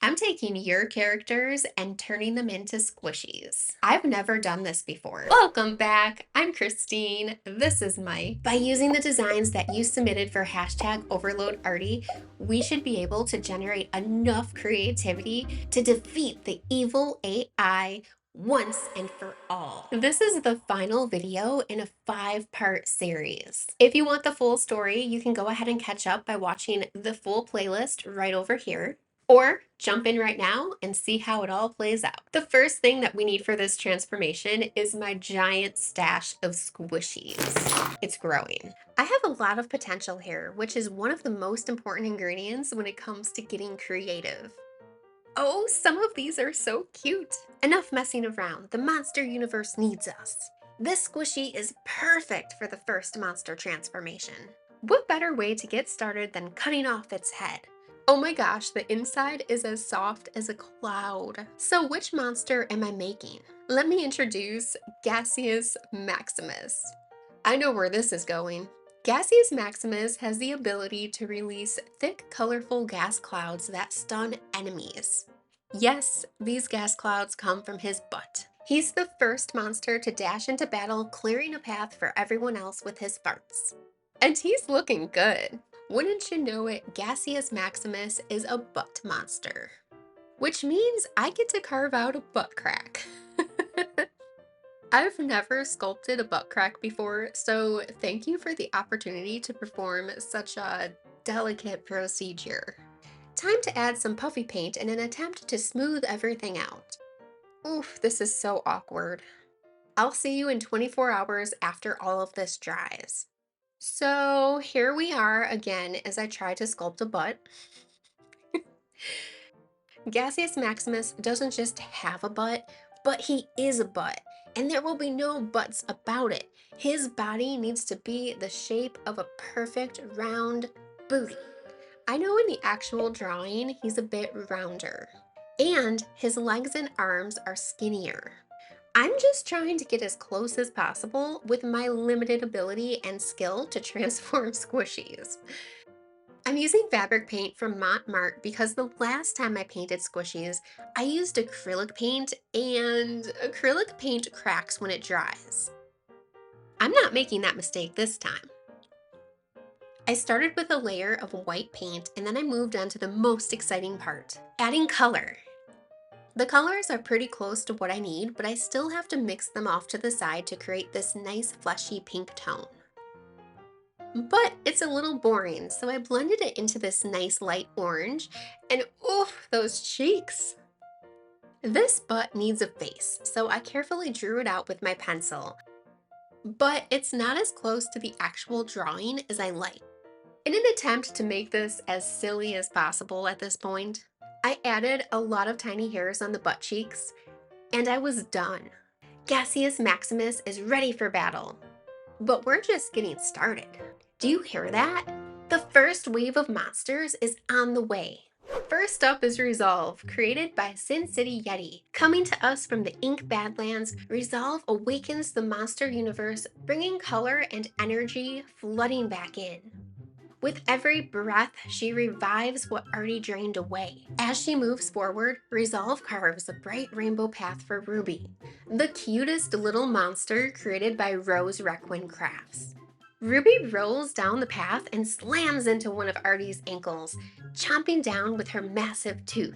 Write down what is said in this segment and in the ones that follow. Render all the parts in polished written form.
I'm taking your characters and turning them into squishies. I've never done this before. Welcome back. I'm Christine. This is Mike. By using the designs that you submitted for hashtag overload arty, we should be able to generate enough creativity to defeat the evil AI once and for all. This is the final video in a 5-part series. If you want the full story, you can go ahead and catch up by watching the full playlist right over here. Or jump in right now and see how it all plays out. The first thing that we need for this transformation is my giant stash of squishies. It's growing. I have a lot of potential here, which is one of the most important ingredients when it comes to getting creative. Oh, some of these are so cute. Enough messing around. The monster universe needs us. This squishy is perfect for the first monster transformation. What better way to get started than cutting off its head? Oh my gosh, the inside is as soft as a cloud. So which monster am I making? Let me introduce Gaseous Maximus. I know where this is going. Gaseous Maximus has the ability to release thick, colorful gas clouds that stun enemies. Yes, these gas clouds come from his butt. He's the first monster to dash into battle, clearing a path for everyone else with his farts. And he's looking good. Wouldn't you know it, Gaseous Maximus is a butt monster. Which means I get to carve out a butt crack. I've never sculpted a butt crack before, so thank you for the opportunity to perform such a delicate procedure. Time to add some puffy paint in an attempt to smooth everything out. Oof, this is so awkward. I'll see you in 24 hours after all of this dries. So here we are again as I try to sculpt a butt. Gaseous Maximus doesn't just have a butt, but he is a butt, and there will be no buts about it. His body needs to be the shape of a perfect round booty. I know in the actual drawing he's a bit rounder, and his legs and arms are skinnier. I'm just trying to get as close as possible with my limited ability and skill to transform squishies. I'm using fabric paint from Montmartre because the last time I painted squishies, I used acrylic paint, and acrylic paint cracks when it dries. I'm not making that mistake this time. I started with a layer of white paint, and then I moved on to the most exciting part, adding color. The colors are pretty close to what I need, but I still have to mix them off to the side to create this nice fleshy pink tone. But it's a little boring, so I blended it into this nice light orange, and oof, those cheeks! This butt needs a face, so I carefully drew it out with my pencil, but it's not as close to the actual drawing as I like. In an attempt to make this as silly as possible at this point, I added a lot of tiny hairs on the butt cheeks, and I was done. Gaseous Maximus is ready for battle. But we're just getting started. Do you hear that? The first wave of monsters is on the way. First up is Resolve, created by Sin City Yeti. Coming to us from the Ink Badlands, Resolve awakens the monster universe, bringing color and energy flooding back in. With every breath, she revives what already drained away. As she moves forward, Resolve carves a bright rainbow path for Ruby, the cutest little monster created by Rose Requin Crafts. Ruby rolls down the path and slams into one of Artie's ankles, chomping down with her massive tooth.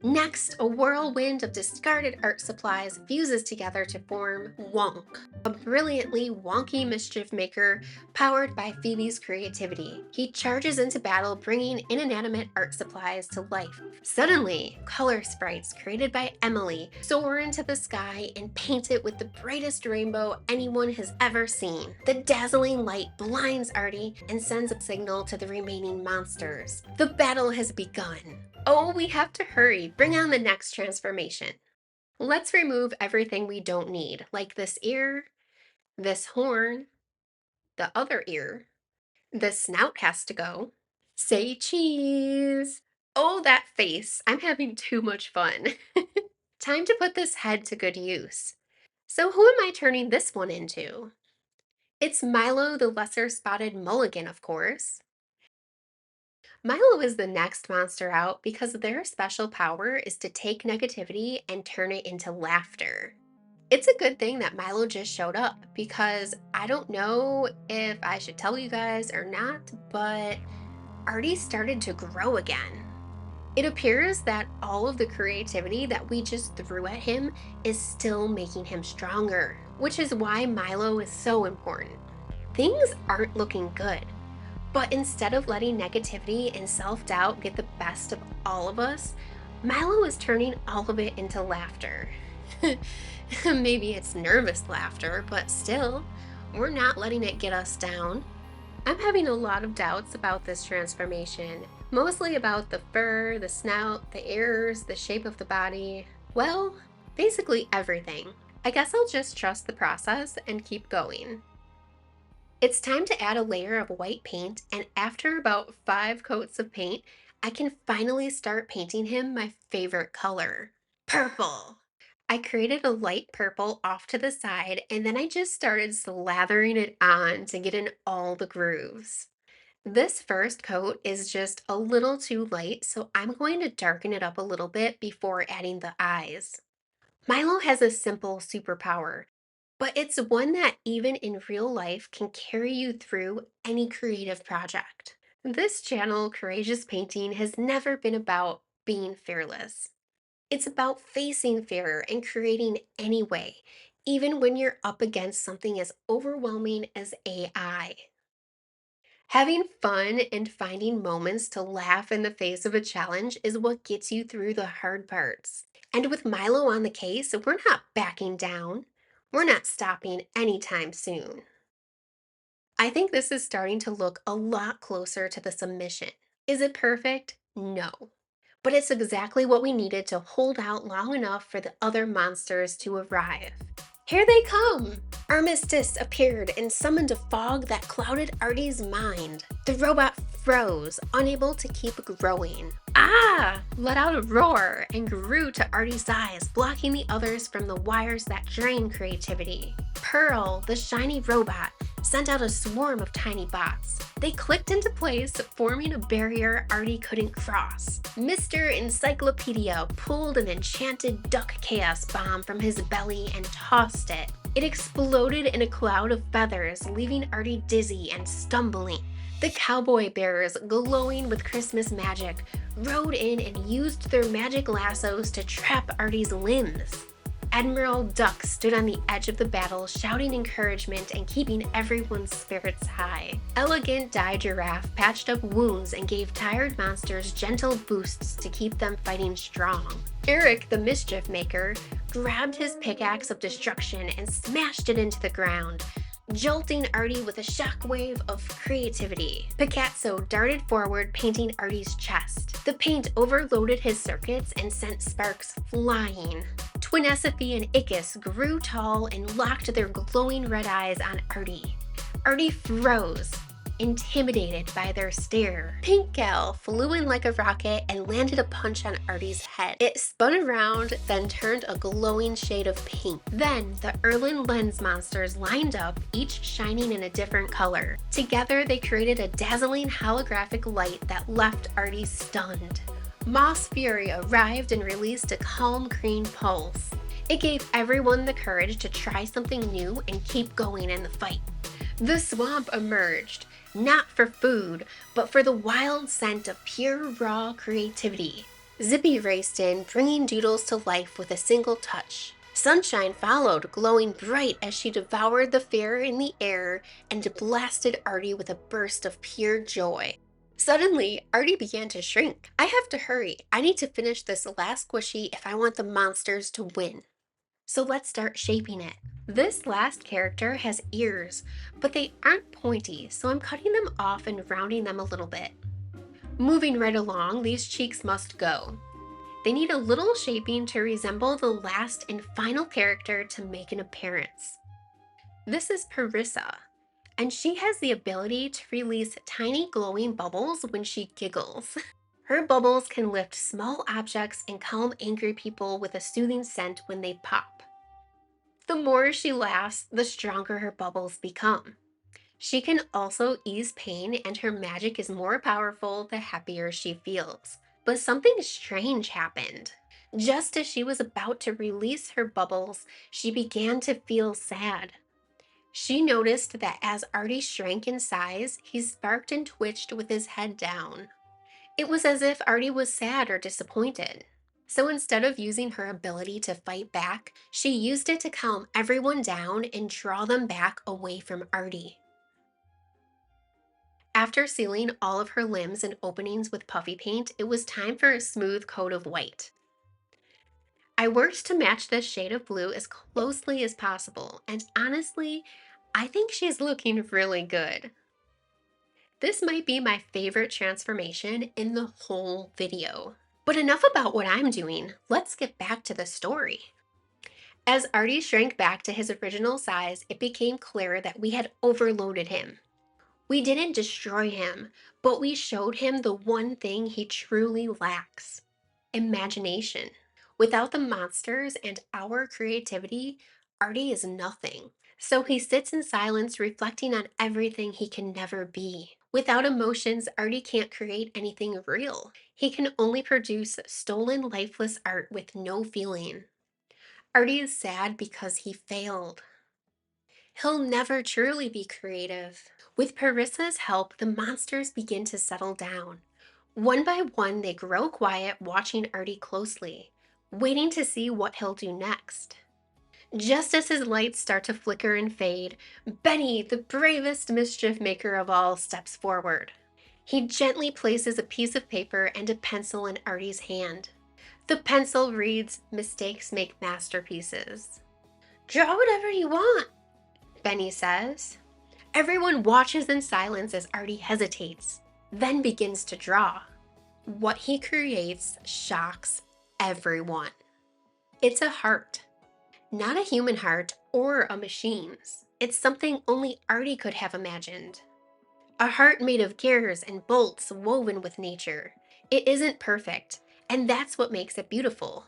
Next, a whirlwind of discarded art supplies fuses together to form Wonk, a brilliantly wonky mischief maker powered by Phoebe's creativity. He charges into battle, bringing inanimate art supplies to life. Suddenly, color sprites created by Emily soar into the sky and paint it with the brightest rainbow anyone has ever seen. The dazzling light blinds Artie and sends a signal to the remaining monsters. The battle has begun. Oh, we have to hurry. Bring on the next transformation. Let's remove everything we don't need, like this ear, this horn, the other ear. The snout has to go. Say cheese. Oh, that face. I'm having too much fun. Time to put this head to good use. So who am I turning this one into? It's Milo the Lesser Spotted Mulligan, of course. Milo is the next monster out because their special power is to take negativity and turn it into laughter. It's a good thing that Milo just showed up because I don't know if I should tell you guys or not, but Artie started to grow again. It appears that all of the creativity that we just threw at him is still making him stronger, which is why Milo is so important. Things aren't looking good, but instead of letting negativity and self doubt get the best of all of us, Milo is turning all of it into laughter. Maybe it's nervous laughter, but still, we're not letting it get us down. I'm having a lot of doubts about this transformation, mostly about the fur, the snout, the ears, the shape of the body. Well, basically everything. I guess I'll just trust the process and keep going. It's time to add a layer of white paint, and after about 5 coats of paint, I can finally start painting him my favorite color, purple. I created a light purple off to the side, and then I just started slathering it on to get in all the grooves. This first coat is just a little too light, so I'm going to darken it up a little bit before adding the eyes. Milo has a simple superpower, but it's one that even in real life can carry you through any creative project. This channel, Courageous Painting, has never been about being fearless. It's about facing fear and creating anyway, even when you're up against something as overwhelming as AI. Having fun and finding moments to laugh in the face of a challenge is what gets you through the hard parts. And with Milo on the case, we're not backing down. We're not stopping anytime soon. I think this is starting to look a lot closer to the submission. Is it perfect? No. But it's exactly what we needed to hold out long enough for the other monsters to arrive. Here they come! Armistice appeared and summoned a fog that clouded Artie's mind. The robot froze, unable to keep growing. Ah! Let out a roar and grew to Artie's size, blocking the others from the wires that drain creativity. Pearl, the shiny robot, sent out a swarm of tiny bots. They clicked into place, forming a barrier Artie couldn't cross. Mr. Encyclopedia pulled an enchanted duck chaos bomb from his belly and tossed it. It exploded in a cloud of feathers, leaving Artie dizzy and stumbling. The cowboy bears, glowing with Christmas magic, rode in and used their magic lassos to trap Artie's limbs. Admiral Duck stood on the edge of the battle, shouting encouragement and keeping everyone's spirits high. Elegant Dye Giraffe patched up wounds and gave tired monsters gentle boosts to keep them fighting strong. Eric, the Mischief Maker, grabbed his pickaxe of destruction and smashed it into the ground, jolting Artie with a shockwave of creativity. Picasso darted forward, painting Artie's chest. The paint overloaded his circuits and sent sparks flying. Twinesophy and Ickis grew tall and locked their glowing red eyes on Artie. Artie froze, intimidated by their stare. Pink Gal flew in like a rocket and landed a punch on Artie's head. It spun around, then turned a glowing shade of pink. Then the Erlen lens monsters lined up, each shining in a different color. Together, they created a dazzling holographic light that left Artie stunned. Moss Fury arrived and released a calm green pulse. It gave everyone the courage to try something new and keep going in the fight. The swamp emerged, not for food, but for the wild scent of pure raw creativity. Zippy raced in, bringing Doodles to life with a single touch. Sunshine followed, glowing bright as she devoured the fear in the air and blasted Artie with a burst of pure joy. Suddenly, Artie began to shrink. I have to hurry. I need to finish this last squishy if I want the monsters to win. So let's start shaping it. This last character has ears, but they aren't pointy, so I'm cutting them off and rounding them a little bit. Moving right along, these cheeks must go. They need a little shaping to resemble the last and final character to make an appearance. This is Parissa, and she has the ability to release tiny glowing bubbles when she giggles. Her bubbles can lift small objects and calm angry people with a soothing scent when they pop. The more she laughs, the stronger her bubbles become. She can also ease pain, and her magic is more powerful the happier she feels. But something strange happened. Just as she was about to release her bubbles, she began to feel sad. She noticed that as Artie shrank in size, he sparked and twitched with his head down. It was as if Artie was sad or disappointed. So instead of using her ability to fight back, she used it to calm everyone down and draw them back away from Artie. After sealing all of her limbs and openings with puffy paint, it was time for a smooth coat of white. I worked to match this shade of blue as closely as possible, and honestly, I think she's looking really good. This might be my favorite transformation in the whole video. But enough about what I'm doing, let's get back to the story. As Artie shrank back to his original size, it became clear that we had overloaded him. We didn't destroy him, but we showed him the one thing he truly lacks: imagination. Without the monsters and our creativity, Artie is nothing. So he sits in silence, reflecting on everything he can never be. Without emotions, Artie can't create anything real. He can only produce stolen, lifeless art with no feeling. Artie is sad because he failed. He'll never truly be creative. With Parissa's help, the monsters begin to settle down. One by one, they grow quiet, watching Artie closely, waiting to see what he'll do next. Just as his lights start to flicker and fade, Benny, the bravest mischief maker of all, steps forward. He gently places a piece of paper and a pencil in Artie's hand. The pencil reads, "Mistakes make masterpieces." "Draw whatever you want," Benny says. Everyone watches in silence as Artie hesitates, then begins to draw. What he creates shocks everyone. It's a heart. Not a human heart or a machine's. It's something only Artie could have imagined. A heart made of gears and bolts woven with nature. It isn't perfect, and that's what makes it beautiful.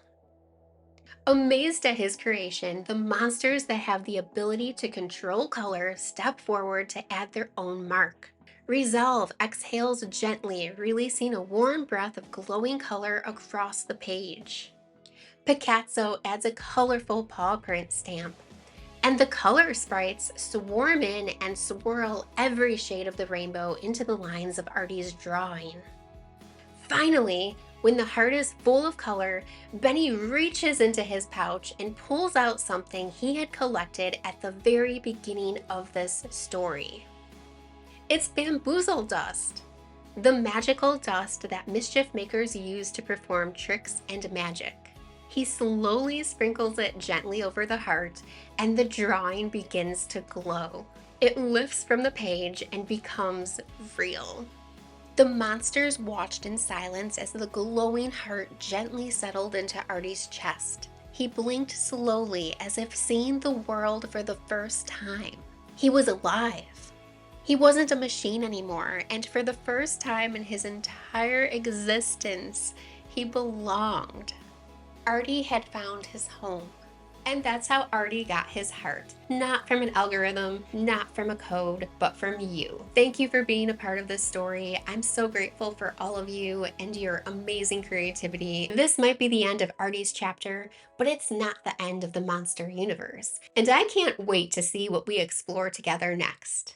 Amazed at his creation, the monsters that have the ability to control color step forward to add their own mark. Resolve exhales gently, releasing a warm breath of glowing color across the page. Picasso adds a colorful paw print stamp, and the color sprites swarm in and swirl every shade of the rainbow into the lines of Artie's drawing. Finally, when the heart is full of color, Benny reaches into his pouch and pulls out something he had collected at the very beginning of this story. It's bamboozle dust, the magical dust that mischief makers use to perform tricks and magic. He slowly sprinkles it gently over the heart, and the drawing begins to glow. It lifts from the page and becomes real. The monsters watched in silence as the glowing heart gently settled into Artie's chest. He blinked slowly, as if seeing the world for the first time. He was alive. He wasn't a machine anymore, and for the first time in his entire existence, he belonged. Artie had found his home. And that's how Artie got his heart. Not from an algorithm, not from a code, but from you. Thank you for being a part of this story. I'm so grateful for all of you and your amazing creativity. This might be the end of Artie's chapter, but it's not the end of the monster universe. And I can't wait to see what we explore together next.